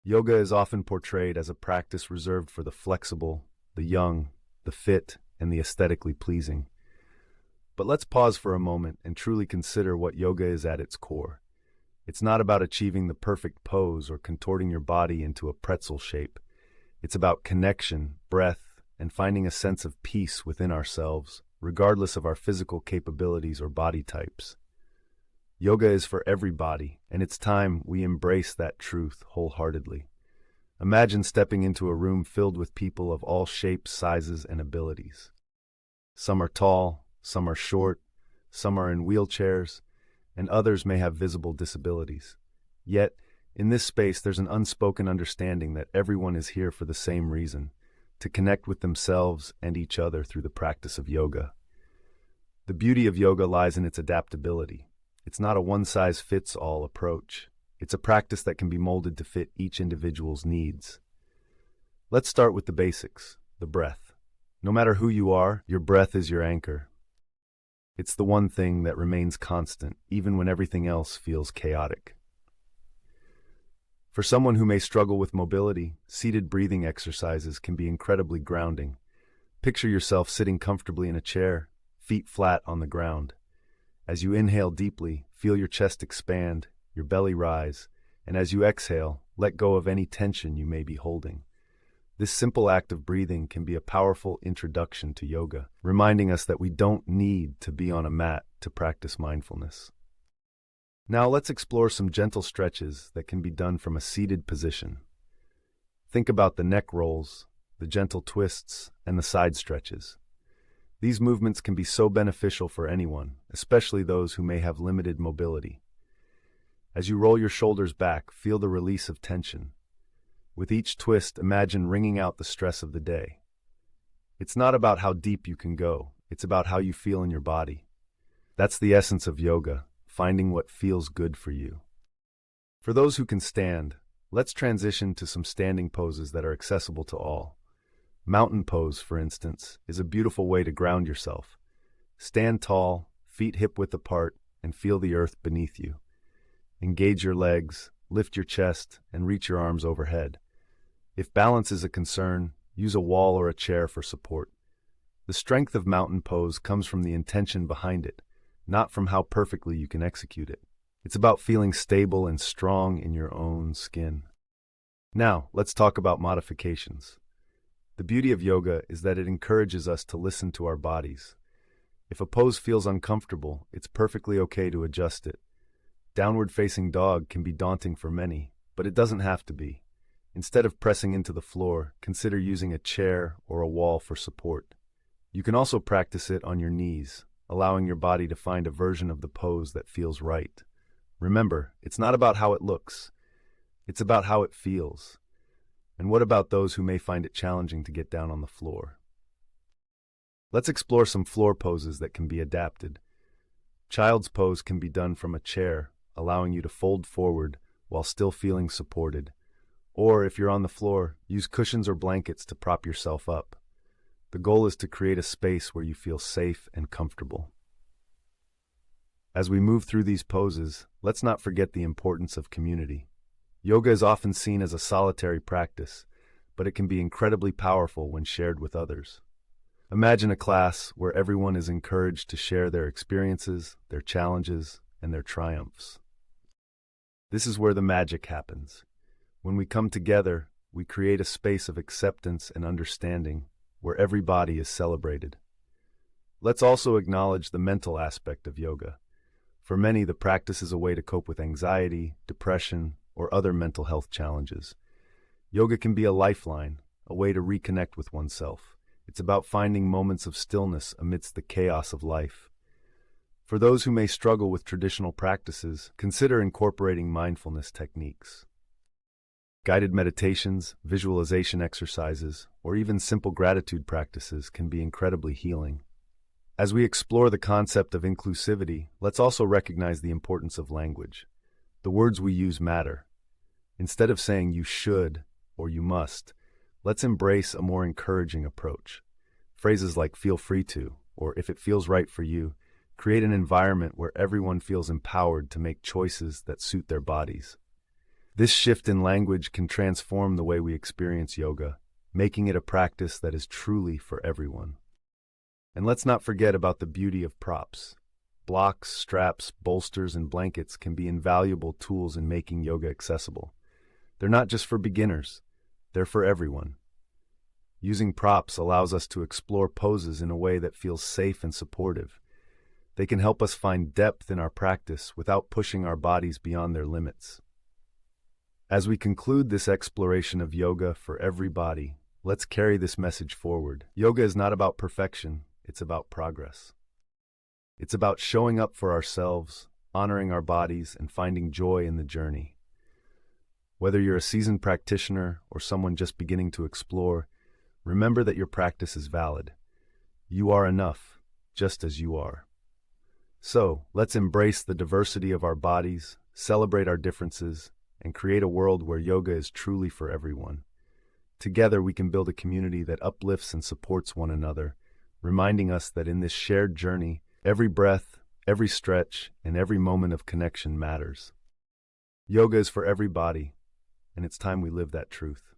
Yoga is often portrayed as a practice reserved for the flexible, the young, the fit, and the aesthetically pleasing. But let's pause for a moment and truly consider what yoga is at its core. It's not about achieving the perfect pose or contorting your body into a pretzel shape. It's about connection, breath, and finding a sense of peace within ourselves, regardless of our physical capabilities or body types. Yoga is for everybody, and it's time we embrace that truth wholeheartedly. Imagine stepping into a room filled with people of all shapes, sizes, and abilities. Some are tall, some are short, some are in wheelchairs, and others may have visible disabilities. Yet, in this space, there's an unspoken understanding that everyone is here for the same reason, to connect with themselves and each other through the practice of yoga. The beauty of yoga lies in its adaptability. It's not a one-size-fits-all approach. It's a practice that can be molded to fit each individual's needs. Let's start with the basics, the breath. No matter who you are, your breath is your anchor. It's the one thing that remains constant, even when everything else feels chaotic. For someone who may struggle with mobility, seated breathing exercises can be incredibly grounding. Picture yourself sitting comfortably in a chair, feet flat on the ground. As you inhale deeply, feel your chest expand, your belly rise, and as you exhale, let go of any tension you may be holding. This simple act of breathing can be a powerful introduction to yoga, reminding us that we don't need to be on a mat to practice mindfulness. Now let's explore some gentle stretches that can be done from a seated position. Think about the neck rolls, the gentle twists, and the side stretches. These movements can be so beneficial for anyone, especially those who may have limited mobility. As you roll your shoulders back, feel the release of tension. With each twist, imagine wringing out the stress of the day. It's not about how deep you can go, it's about how you feel in your body. That's the essence of yoga, finding what feels good for you. For those who can stand, let's transition to some standing poses that are accessible to all. Mountain pose, for instance, is a beautiful way to ground yourself. Stand tall, feet hip-width apart, and feel the earth beneath you. Engage your legs, lift your chest, and reach your arms overhead. If balance is a concern, use a wall or a chair for support. The strength of mountain pose comes from the intention behind it, not from how perfectly you can execute it. It's about feeling stable and strong in your own skin. Now, let's talk about modifications. The beauty of yoga is that it encourages us to listen to our bodies. If a pose feels uncomfortable, it's perfectly okay to adjust it. Downward-facing dog can be daunting for many, but it doesn't have to be. Instead of pressing into the floor, consider using a chair or a wall for support. You can also practice it on your knees, allowing your body to find a version of the pose that feels right. Remember, it's not about how it looks. It's about how it feels. And what about those who may find it challenging to get down on the floor? Let's explore some floor poses that can be adapted. Child's pose can be done from a chair, allowing you to fold forward while still feeling supported. Or if you're on the floor, use cushions or blankets to prop yourself up. The goal is to create a space where you feel safe and comfortable. As we move through these poses, let's not forget the importance of community. Yoga is often seen as a solitary practice, but it can be incredibly powerful when shared with others. Imagine a class where everyone is encouraged to share their experiences, their challenges, and their triumphs. This is where the magic happens. When we come together, we create a space of acceptance and understanding where everybody is celebrated. Let's also acknowledge the mental aspect of yoga. For many, the practice is a way to cope with anxiety, depression, or other mental health challenges. Yoga can be a lifeline, a way to reconnect with oneself. It's about finding moments of stillness amidst the chaos of life. For those who may struggle with traditional practices, consider incorporating mindfulness techniques. Guided meditations, visualization exercises, or even simple gratitude practices can be incredibly healing. As we explore the concept of inclusivity, let's also recognize the importance of language. The words we use matter. Instead of saying you should or you must, let's embrace a more encouraging approach. Phrases like feel free to, or if it feels right for you, create an environment where everyone feels empowered to make choices that suit their bodies. This shift in language can transform the way we experience yoga, making it a practice that is truly for everyone. And let's not forget about the beauty of props. Blocks, straps, bolsters, and blankets can be invaluable tools in making yoga accessible. They're not just for beginners, they're for everyone. Using props allows us to explore poses in a way that feels safe and supportive. They can help us find depth in our practice without pushing our bodies beyond their limits. As we conclude this exploration of yoga for every body, let's carry this message forward. Yoga is not about perfection, it's about progress. It's about showing up for ourselves, honoring our bodies, and finding joy in the journey. Whether you're a seasoned practitioner or someone just beginning to explore, remember that your practice is valid. You are enough, just as you are. So, let's embrace the diversity of our bodies, celebrate our differences, and create a world where yoga is truly for everyone. Together, we can build a community that uplifts and supports one another, reminding us that in this shared journey, every breath, every stretch, and every moment of connection matters. Yoga is for every body, and it's time we live that truth.